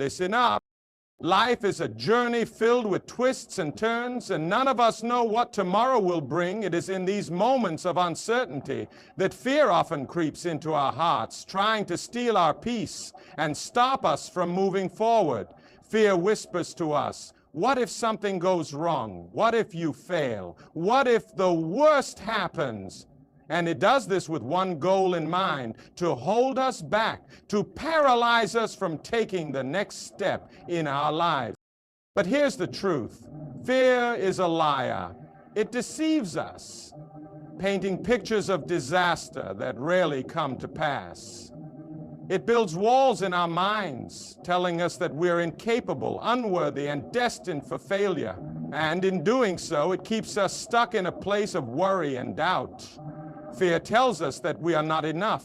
Listen up. Life is a journey filled with twists and turns, and none of us know what tomorrow will bring. It is in these moments of uncertainty that fear often creeps into our hearts, trying to steal our peace and stop us from moving forward. Fear whispers to us, what if something goes wrong? What if you fail? What if the worst happens? And it does this with one goal in mind, to hold us back, to paralyze us from taking the next step in our lives. But here's the truth. Fear is a liar. It deceives us, painting pictures of disaster that rarely come to pass. It builds walls in our minds, telling us that we're incapable, unworthy, and destined for failure. And in doing so, it keeps us stuck in a place of worry and doubt. Fear tells us that we are not enough,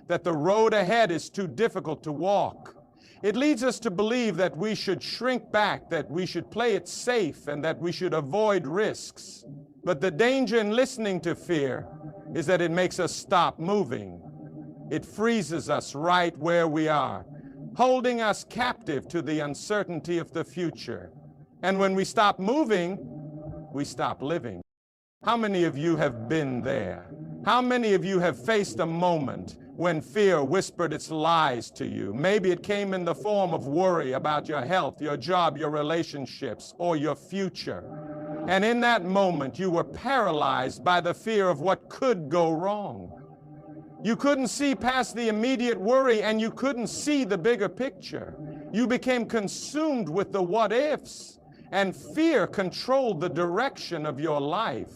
that the road ahead is too difficult to walk. It leads us to believe that we should shrink back, that we should play it safe, and that we should avoid risks. But the danger in listening to fear is that it makes us stop moving. It freezes us right where we are, holding us captive to the uncertainty of the future. And when we stop moving, we stop living. How many of you have been there? How many of you have faced a moment when fear whispered its lies to you? Maybe it came in the form of worry about your health, your job, your relationships, or your future. And in that moment, you were paralyzed by the fear of what could go wrong. You couldn't see past the immediate worry, and you couldn't see the bigger picture. You became consumed with the what ifs, and fear controlled the direction of your life.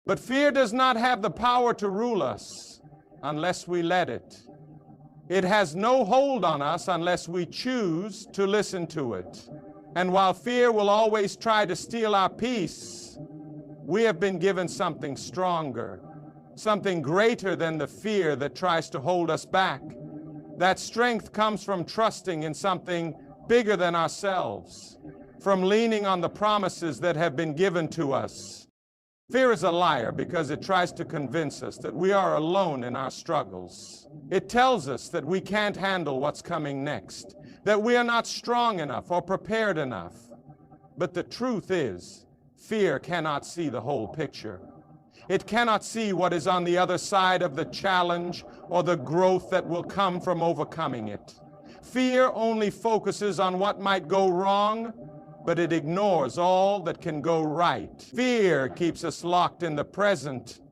But fear does not have the power to rule us unless we let it. It has no hold on us unless we choose to listen to it. And while fear will always try to steal our peace, we have been given something stronger, something greater than the fear that tries to hold us back. That strength comes from trusting in something bigger than ourselves, from leaning on the promises that have been given to us. Fear is a liar because it tries to convince us that we are alone in our struggles. It tells us that we can't handle what's coming next, that we are not strong enough or prepared enough. But the truth is, fear cannot see the whole picture. It cannot see what is on the other side of the challenge or the growth that will come from overcoming it. Fear only focuses on what might go wrong, but it ignores all that can go right. Fear keeps us locked in the present,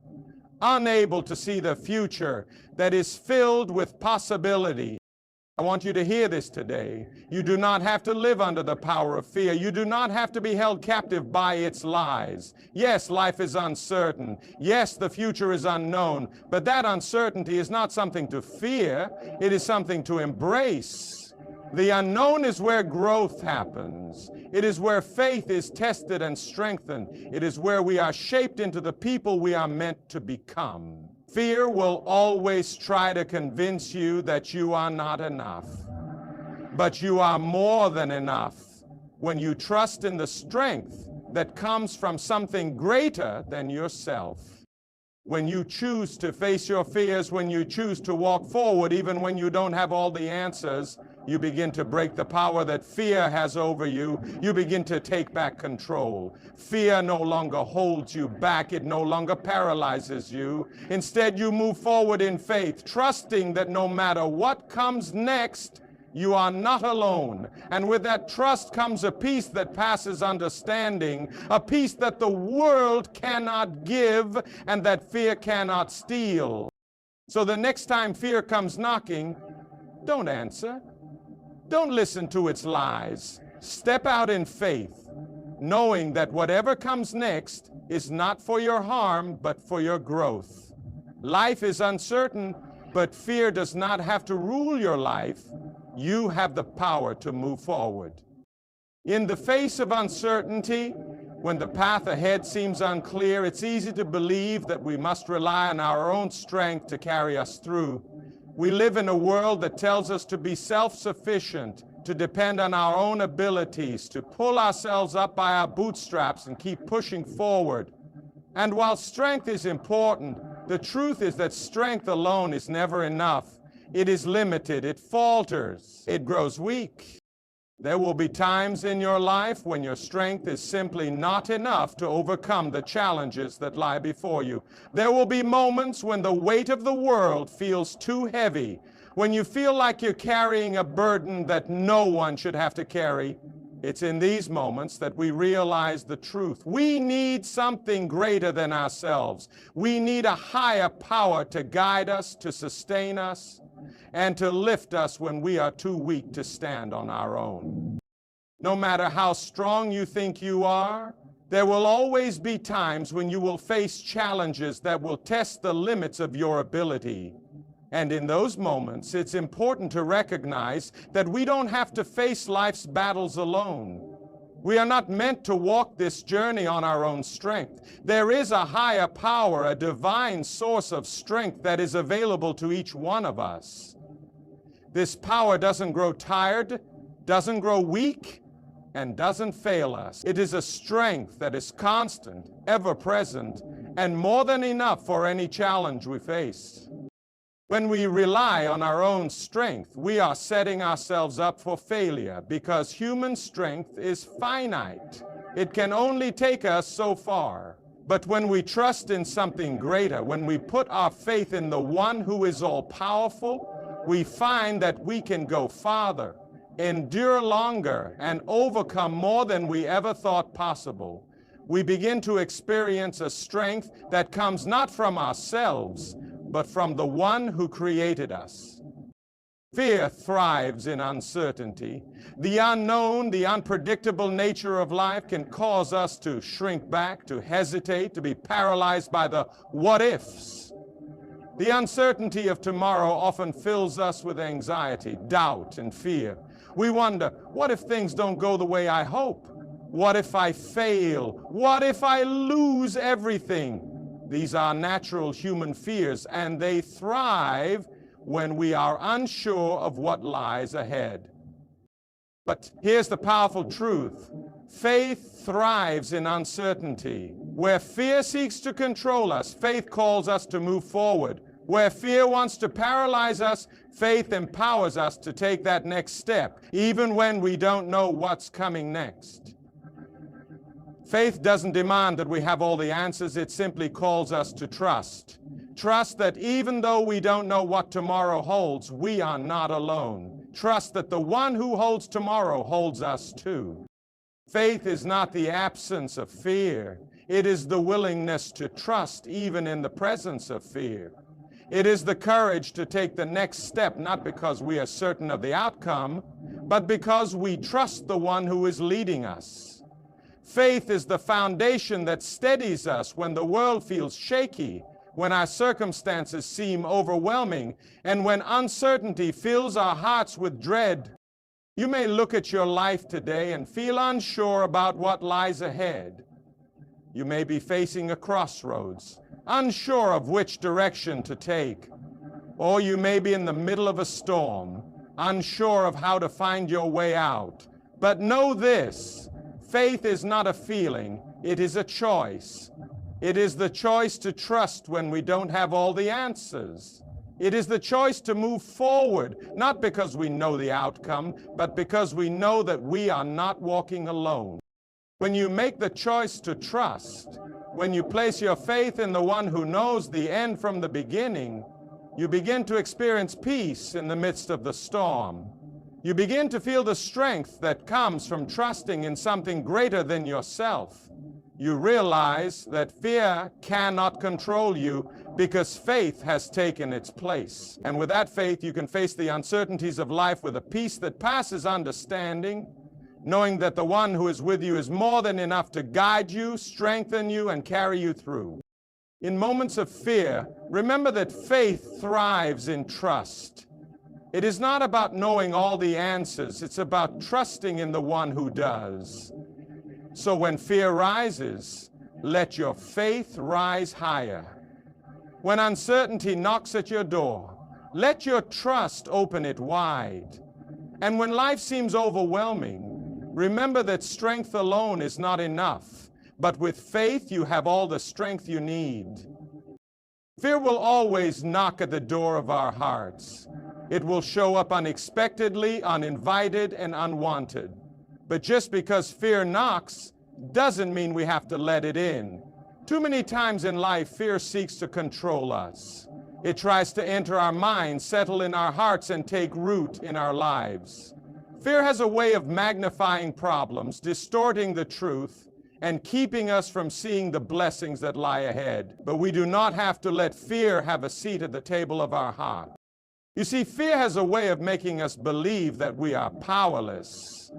unable to see the future that is filled with possibility. I want you to hear this today. You do not have to live under the power of fear. You do not have to be held captive by its lies. Yes, life is uncertain. Yes, the future is unknown. But that uncertainty is not something to fear. It is something to embrace. The unknown is where growth happens. It is where faith is tested and strengthened. It is where we are shaped into the people we are meant to become. Fear will always try to convince you that you are not enough. But you are more than enough when you trust in the strength that comes from something greater than yourself. When you choose to face your fears, when you choose to walk forward, even when you don't have all the answers, you begin to break the power that fear has over you. You begin to take back control. Fear no longer holds you back. It no longer paralyzes you. Instead, you move forward in faith, trusting that no matter what comes next, you are not alone. And with that trust comes a peace that passes understanding, a peace that the world cannot give and that fear cannot steal. So the next time fear comes knocking, don't answer. Don't listen to its lies. Step out in faith, knowing that whatever comes next is not for your harm, but for your growth. Life is uncertain, but fear does not have to rule your life. You have the power to move forward. In the face of uncertainty, when the path ahead seems unclear, it's easy to believe that we must rely on our own strength to carry us through. We live in a world that tells us to be self-sufficient, to depend on our own abilities, to pull ourselves up by our bootstraps and keep pushing forward. And while strength is important, the truth is that strength alone is never enough. It is limited, it falters, it grows weak. There will be times in your life when your strength is simply not enough to overcome the challenges that lie before you. There will be moments when the weight of the world feels too heavy, when you feel like you're carrying a burden that no one should have to carry. It's in these moments that we realize the truth. We need something greater than ourselves. We need a higher power to guide us, to sustain us, and to lift us when we are too weak to stand on our own. No matter how strong you think you are, there will always be times when you will face challenges that will test the limits of your ability. And in those moments, it's important to recognize that we don't have to face life's battles alone. We are not meant to walk this journey on our own strength. There is a higher power, a divine source of strength that is available to each one of us. This power doesn't grow tired, doesn't grow weak, and doesn't fail us. It is a strength that is constant, ever present, and more than enough for any challenge we face. When we rely on our own strength, we are setting ourselves up for failure because human strength is finite. It can only take us so far. But when we trust in something greater, when we put our faith in the one who is all-powerful, we find that we can go farther, endure longer, and overcome more than we ever thought possible. We begin to experience a strength that comes not from ourselves, but from the one who created us. Fear thrives in uncertainty. The unknown, the unpredictable nature of life can cause us to shrink back, to hesitate, to be paralyzed by the what-ifs. The uncertainty of tomorrow often fills us with anxiety, doubt, and fear. We wonder, what if things don't go the way I hope? What if I fail? What if I lose everything? These are natural human fears, and they thrive when we are unsure of what lies ahead. But here's the powerful truth. Faith thrives in uncertainty. Where fear seeks to control us, faith calls us to move forward. Where fear wants to paralyze us, faith empowers us to take that next step, even when we don't know what's coming next. Faith doesn't demand that we have all the answers. It simply calls us to trust. Trust that even though we don't know what tomorrow holds, we are not alone. Trust that the one who holds tomorrow holds us too. Faith is not the absence of fear. It is the willingness to trust even in the presence of fear. It is the courage to take the next step, not because we are certain of the outcome, but because we trust the one who is leading us. Faith is the foundation that steadies us when the world feels shaky, when our circumstances seem overwhelming, and when uncertainty fills our hearts with dread. You may look at your life today and feel unsure about what lies ahead. You may be facing a crossroads, unsure of which direction to take. Or you may be in the middle of a storm, unsure of how to find your way out. But know this. Faith is not a feeling, it is a choice. It is the choice to trust when we don't have all the answers. It is the choice to move forward, not because we know the outcome, but because we know that we are not walking alone. When you make the choice to trust, when you place your faith in the one who knows the end from the beginning, you begin to experience peace in the midst of the storm. You begin to feel the strength that comes from trusting in something greater than yourself. You realize that fear cannot control you because faith has taken its place. And with that faith, you can face the uncertainties of life with a peace that passes understanding, knowing that the one who is with you is more than enough to guide you, strengthen you, and carry you through. In moments of fear, remember that faith thrives in trust. It is not about knowing all the answers. It's about trusting in the one who does. So when fear rises, let your faith rise higher. When uncertainty knocks at your door, let your trust open it wide. And when life seems overwhelming, remember that strength alone is not enough. But with faith, you have all the strength you need. Fear will always knock at the door of our hearts. It will show up unexpectedly, uninvited, and unwanted. But just because fear knocks doesn't mean we have to let it in. Too many times in life, fear seeks to control us. It tries to enter our minds, settle in our hearts, and take root in our lives. Fear has a way of magnifying problems, distorting the truth, and keeping us from seeing the blessings that lie ahead. But we do not have to let fear have a seat at the table of our heart. You see, fear has a way of making us believe that we are powerless.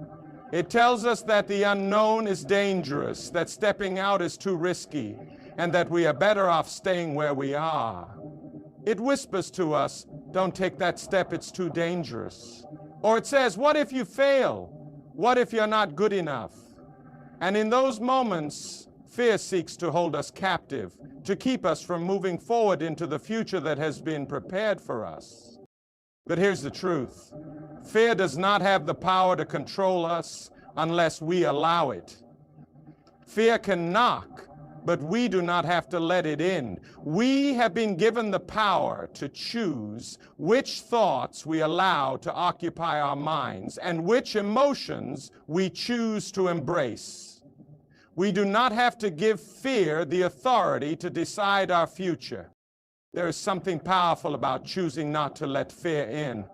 It tells us that the unknown is dangerous, that stepping out is too risky, and that we are better off staying where we are. It whispers to us, don't take that step, it's too dangerous. Or it says, what if you fail? What if you're not good enough? And in those moments, fear seeks to hold us captive, to keep us from moving forward into the future that has been prepared for us. But here's the truth. Fear does not have the power to control us unless we allow it. Fear can knock, but we do not have to let it in. We have been given the power to choose which thoughts we allow to occupy our minds and which emotions we choose to embrace. We do not have to give fear the authority to decide our future. There is something powerful about choosing not to let fear in.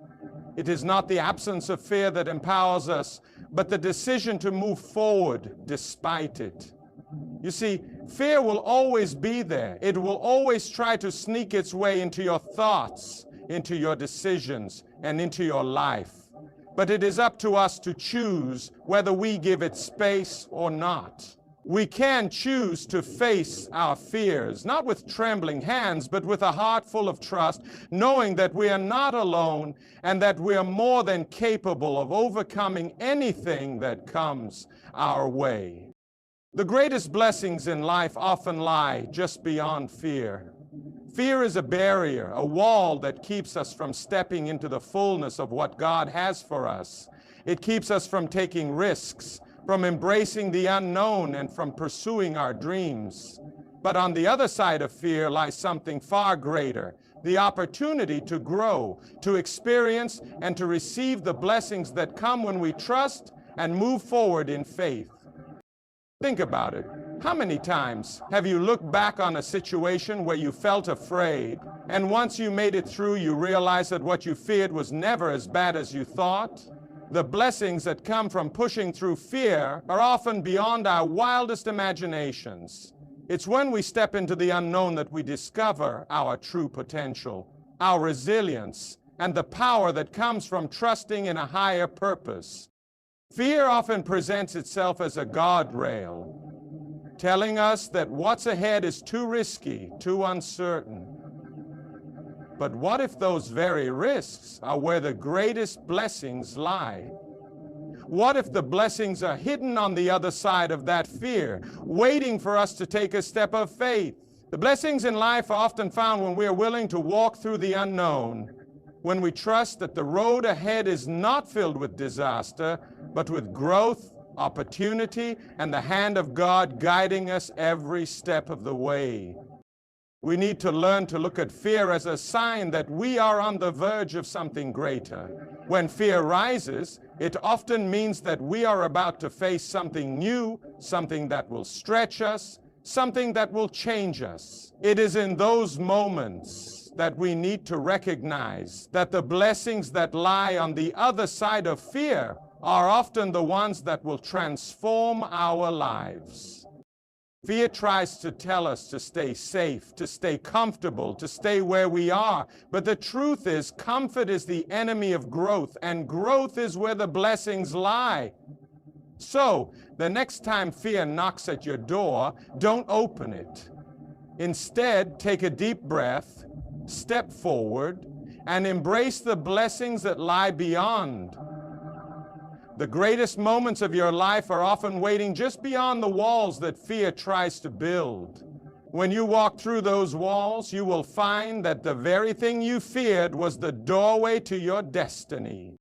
It is not the absence of fear that empowers us, but the decision to move forward despite it. You see, fear will always be there. It will always try to sneak its way into your thoughts, into your decisions, and into your life. But it is up to us to choose whether we give it space or not. We can choose to face our fears, not with trembling hands, but with a heart full of trust, knowing that we are not alone and that we are more than capable of overcoming anything that comes our way. The greatest blessings in life often lie just beyond fear. Fear is a barrier, a wall that keeps us from stepping into the fullness of what God has for us. It keeps us from taking risks, from embracing the unknown, and from pursuing our dreams. But on the other side of fear lies something far greater, the opportunity to grow, to experience, and to receive the blessings that come when we trust and move forward in faith. Think about it. How many times have you looked back on a situation where you felt afraid, and once you made it through, you realized that what you feared was never as bad as you thought? The blessings that come from pushing through fear are often beyond our wildest imaginations. It's when we step into the unknown that we discover our true potential, our resilience, and the power that comes from trusting in a higher purpose. Fear often presents itself as a guardrail, telling us that what's ahead is too risky, too uncertain. But what if those very risks are where the greatest blessings lie? What if the blessings are hidden on the other side of that fear, waiting for us to take a step of faith? The blessings in life are often found when we are willing to walk through the unknown, when we trust that the road ahead is not filled with disaster, but with growth, opportunity, and the hand of God guiding us every step of the way. We need to learn to look at fear as a sign that we are on the verge of something greater. When fear rises, it often means that we are about to face something new, something that will stretch us, something that will change us. It is in those moments that we need to recognize that the blessings that lie on the other side of fear are often the ones that will transform our lives. Fear tries to tell us to stay safe, to stay comfortable, to stay where we are. But the truth is, comfort is the enemy of growth, and growth is where the blessings lie. So, the next time fear knocks at your door, don't open it. Instead, take a deep breath, step forward, and embrace the blessings that lie beyond. The greatest moments of your life are often waiting just beyond the walls that fear tries to build. When you walk through those walls, you will find that the very thing you feared was the doorway to your destiny.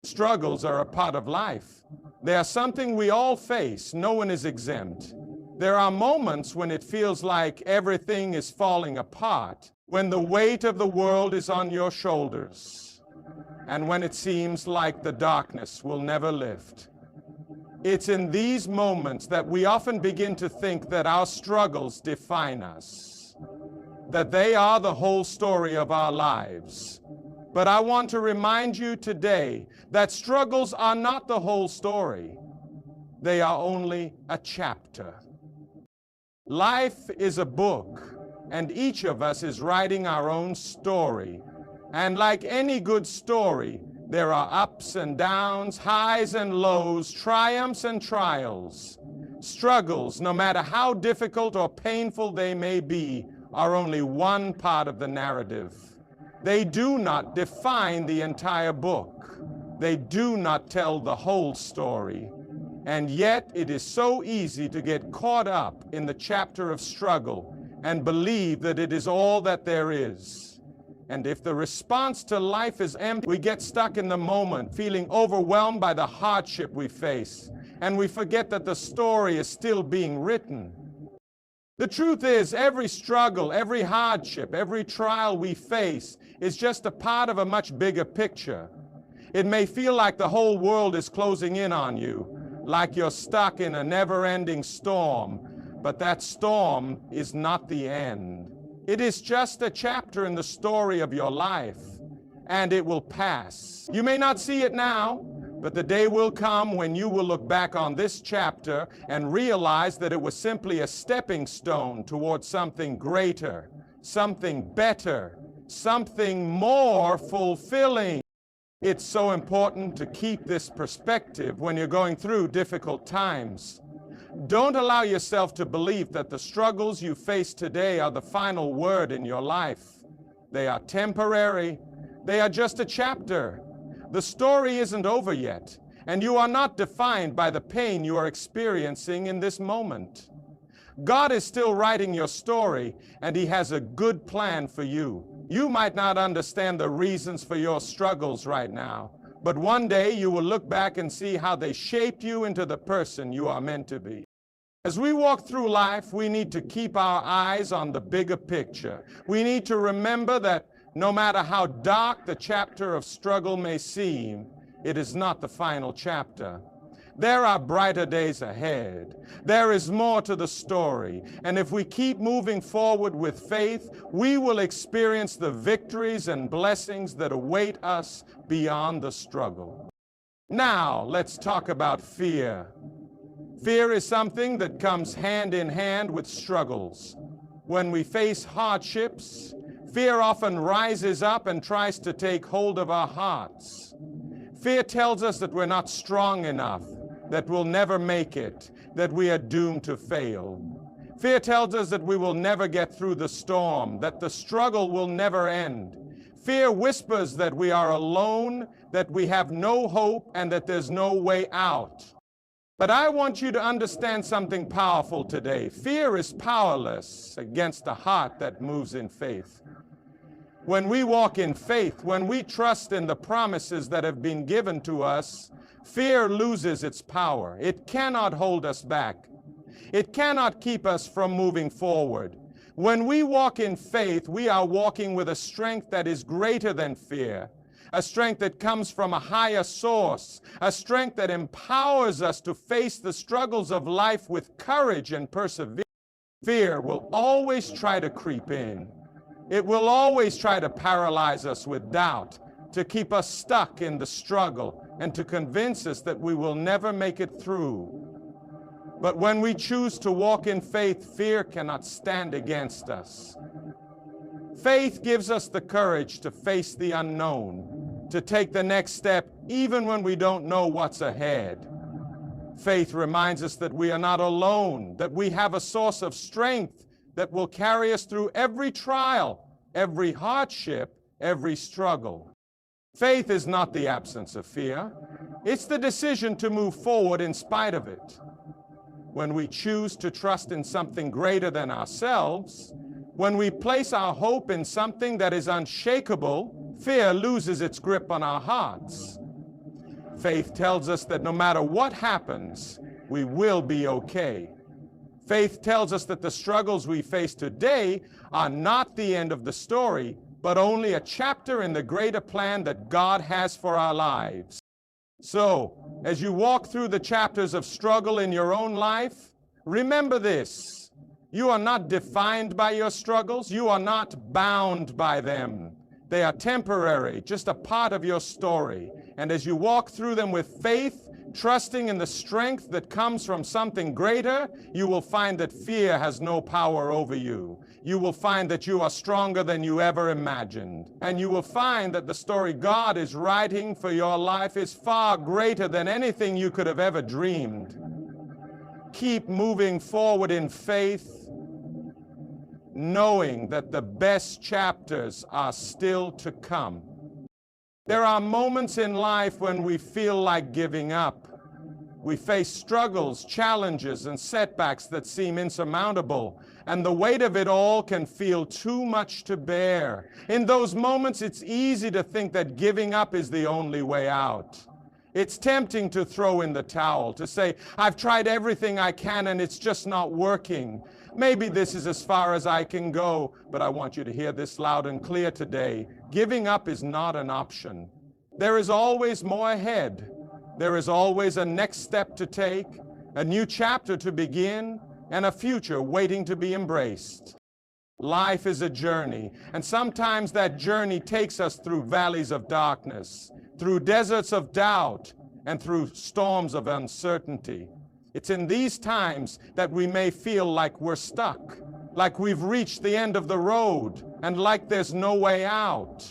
Struggles are a part of life. They are something we all face. No one is exempt. There are moments when it feels like everything is falling apart, when the weight of the world is on your shoulders. and when it seems like the darkness will never lift. It's in these moments that we often begin to think that our struggles define us, that they are the whole story of our lives. But I want to remind you today that struggles are not the whole story. They are only a chapter. Life is a book, and each of us is writing our own story. And like any good story, there are ups and downs, highs and lows, triumphs and trials. Struggles, no matter how difficult or painful they may be, are only one part of the narrative. They do not define the entire book. They do not tell the whole story. And yet it is so easy to get caught up in the chapter of struggle and believe that it is all that there is. And if the response to life is empty, we get stuck in the moment, feeling overwhelmed by the hardship we face, and we forget that the story is still being written. The truth is, every struggle, every hardship, every trial we face is just a part of a much bigger picture. It may feel like the whole world is closing in on you, like you're stuck in a never-ending storm, but that storm is not the end. It is just a chapter in the story of your life, and it will pass. You may not see it now, but the day will come when you will look back on this chapter and realize that it was simply a stepping stone towards something greater, something better, something more fulfilling. It's so important to keep this perspective when you're going through difficult times. Don't allow yourself to believe that the struggles you face today are the final word in your life. They are temporary. They are just a chapter. The story isn't over yet, and you are not defined by the pain you are experiencing in this moment. God is still writing your story, and He has a good plan for you. You might not understand the reasons for your struggles right now, but one day you will look back and see how they shaped you into the person you are meant to be. As we walk through life, we need to keep our eyes on the bigger picture. We need to remember that no matter how dark the chapter of struggle may seem, it is not the final chapter. There are brighter days ahead. There is more to the story. And if we keep moving forward with faith, we will experience the victories and blessings that await us beyond the struggle. Now, let's talk about fear. Fear is something that comes hand in hand with struggles. When we face hardships, fear often rises up and tries to take hold of our hearts. Fear tells us that we're not strong enough, that we'll never make it, that we are doomed to fail. Fear tells us that we will never get through the storm, that the struggle will never end. Fear whispers that we are alone, that we have no hope, and that there's no way out. But I want you to understand something powerful today. Fear is powerless against a heart that moves in faith. When we walk in faith, when we trust in the promises that have been given to us, fear loses its power. It cannot hold us back. It cannot keep us from moving forward. When we walk in faith, we are walking with a strength that is greater than fear, a strength that comes from a higher source, a strength that empowers us to face the struggles of life with courage and perseverance. Fear will always try to creep in. It will always try to paralyze us with doubt, to keep us stuck in the struggle, and to convince us that we will never make it through. But when we choose to walk in faith, fear cannot stand against us. Faith gives us the courage to face the unknown, to take the next step even when we don't know what's ahead. Faith reminds us that we are not alone, that we have a source of strength that will carry us through every trial, every hardship, every struggle. Faith is not the absence of fear. It's the decision to move forward in spite of it. When we choose to trust in something greater than ourselves, when we place our hope in something that is unshakable, fear loses its grip on our hearts. Faith tells us that no matter what happens, we will be okay. Faith tells us that the struggles we face today are not the end of the story, but only a chapter in the greater plan that God has for our lives. So, as you walk through the chapters of struggle in your own life, remember this: you are not defined by your struggles. You are not bound by them. They are temporary, just a part of your story. And as you walk through them with faith, trusting in the strength that comes from something greater, you will find that fear has no power over you. You will find that you are stronger than you ever imagined. And you will find that the story God is writing for your life is far greater than anything you could have ever dreamed. Keep moving forward in faith, knowing that the best chapters are still to come. There are moments in life when we feel like giving up. We face struggles, challenges, and setbacks that seem insurmountable, and the weight of it all can feel too much to bear. In those moments, it's easy to think that giving up is the only way out. It's tempting to throw in the towel, to say, I've tried everything I can and it's just not working. Maybe this is as far as I can go, but I want you to hear this loud and clear today. Giving up is not an option. There is always more ahead. There is always a next step to take, a new chapter to begin, and a future waiting to be embraced. Life is a journey, and sometimes that journey takes us through valleys of darkness, through deserts of doubt, and through storms of uncertainty. It's in these times that we may feel like we're stuck, like we've reached the end of the road, and like there's no way out.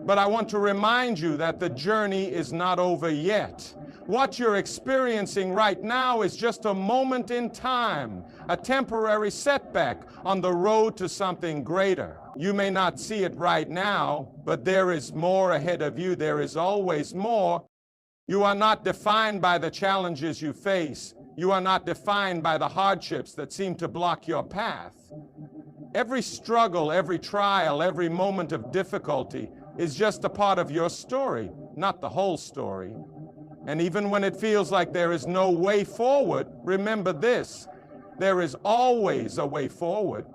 But I want to remind you that the journey is not over yet. What you're experiencing right now is just a moment in time, a temporary setback on the road to something greater. You may not see it right now, but there is more ahead of you. There is always more. You are not defined by the challenges you face. You are not defined by the hardships that seem to block your path. Every struggle, every trial, every moment of difficulty is just a part of your story, not the whole story. And even when it feels like there is no way forward, remember this: there is always a way forward.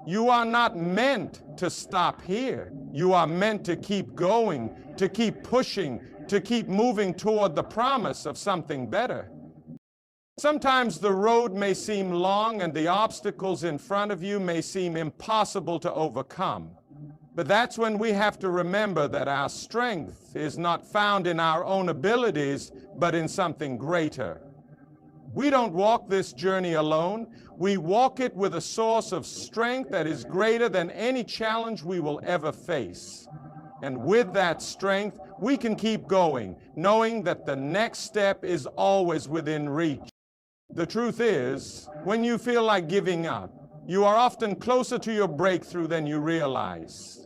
You are not meant to stop here. You are meant to keep going, to keep pushing, to keep moving toward the promise of something better. Sometimes the road may seem long and the obstacles in front of you may seem impossible to overcome. But that's when we have to remember that our strength is not found in our own abilities, but in something greater. We don't walk this journey alone. We walk it with a source of strength that is greater than any challenge we will ever face. And with that strength, we can keep going, knowing that the next step is always within reach. The truth is, when you feel like giving up, you are often closer to your breakthrough than you realize.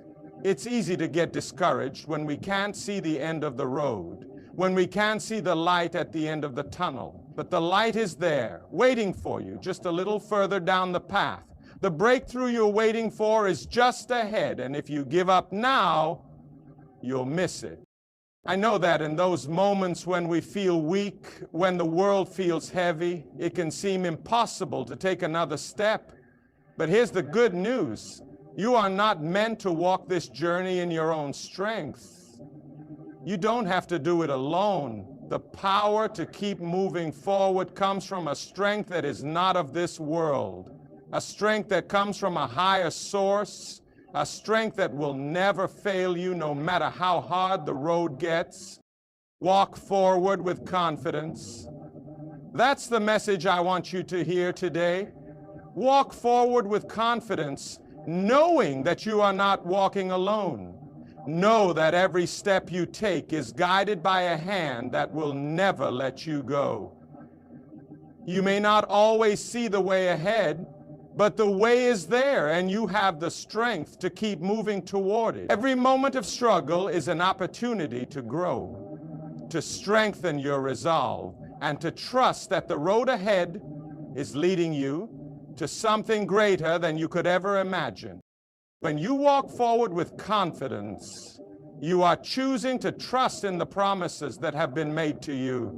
It's easy to get discouraged when we can't see the end of the road, when we can't see the light at the end of the tunnel. But the light is there, waiting for you, just a little further down the path. The breakthrough you're waiting for is just ahead, and if you give up now, you'll miss it. I know that in those moments when we feel weak, when the world feels heavy, it can seem impossible to take another step. But here's the good news. You are not meant to walk this journey in your own strength. You don't have to do it alone. The power to keep moving forward comes from a strength that is not of this world, a strength that comes from a higher source, a strength that will never fail you no matter how hard the road gets. Walk forward with confidence. That's the message I want you to hear today. Walk forward with confidence, knowing that you are not walking alone. Know that every step you take is guided by a hand that will never let you go. You may not always see the way ahead, but the way is there, and you have the strength to keep moving toward it. Every moment of struggle is an opportunity to grow, to strengthen your resolve, and to trust that the road ahead is leading you to something greater than you could ever imagine. When you walk forward with confidence, you are choosing to trust in the promises that have been made to you.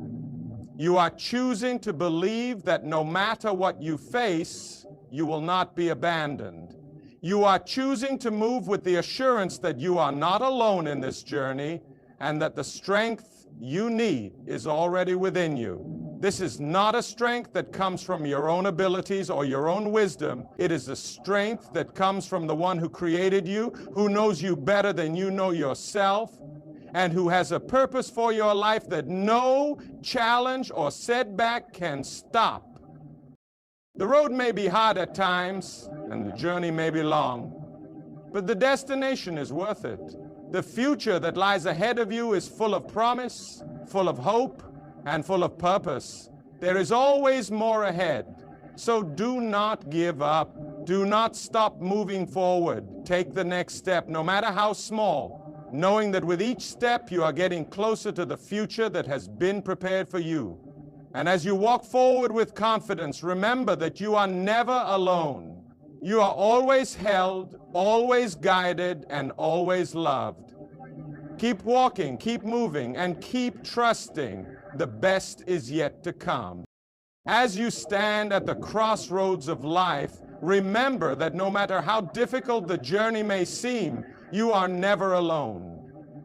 You are choosing to believe that no matter what you face, you will not be abandoned. You are choosing to move with the assurance that you are not alone in this journey and that the strength you need is already within you. This is not a strength that comes from your own abilities or your own wisdom. It is a strength that comes from the one who created you, who knows you better than you know yourself, and who has a purpose for your life that no challenge or setback can stop. The road may be hard at times, and the journey may be long, but the destination is worth it. The future that lies ahead of you is full of promise, full of hope, and full of purpose. There is always more ahead. So do not give up. Do not stop moving forward. Take the next step, no matter how small, knowing that with each step you are getting closer to the future that has been prepared for you. And as you walk forward with confidence, remember that you are never alone. You are always held, always guided, and always loved. Keep walking, keep moving, and keep trusting. The best is yet to come. As you stand at the crossroads of life, remember that no matter how difficult the journey may seem, you are never alone.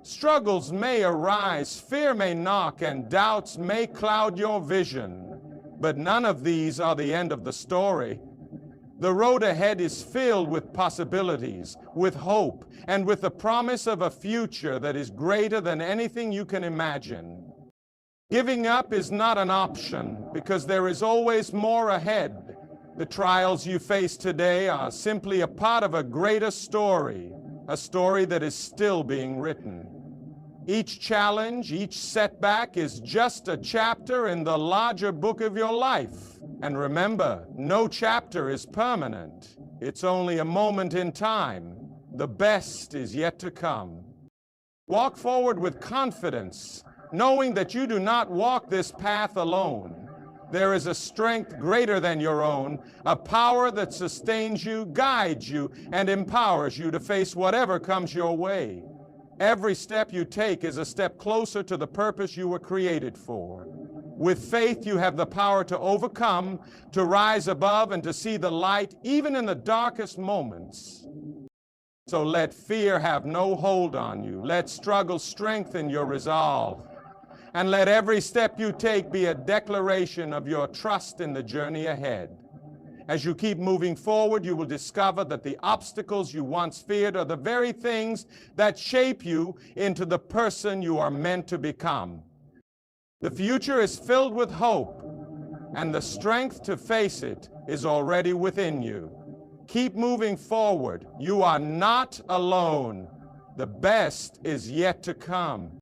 Struggles may arise, fear may knock, and doubts may cloud your vision. But none of these are the end of the story. The road ahead is filled with possibilities, with hope, and with the promise of a future that is greater than anything you can imagine. Giving up is not an option because there is always more ahead. The trials you face today are simply a part of a greater story, a story that is still being written. Each challenge, each setback is just a chapter in the larger book of your life. And remember, no chapter is permanent. It's only a moment in time. The best is yet to come. Walk forward with confidence, knowing that you do not walk this path alone. There is a strength greater than your own, a power that sustains you, guides you, and empowers you to face whatever comes your way. Every step you take is a step closer to the purpose you were created for. With faith, you have the power to overcome, to rise above, and to see the light even in the darkest moments. So let fear have no hold on you. Let struggle strengthen your resolve. And let every step you take be a declaration of your trust in the journey ahead. As you keep moving forward, you will discover that the obstacles you once feared are the very things that shape you into the person you are meant to become. The future is filled with hope, and the strength to face it is already within you. Keep moving forward. You are not alone. The best is yet to come.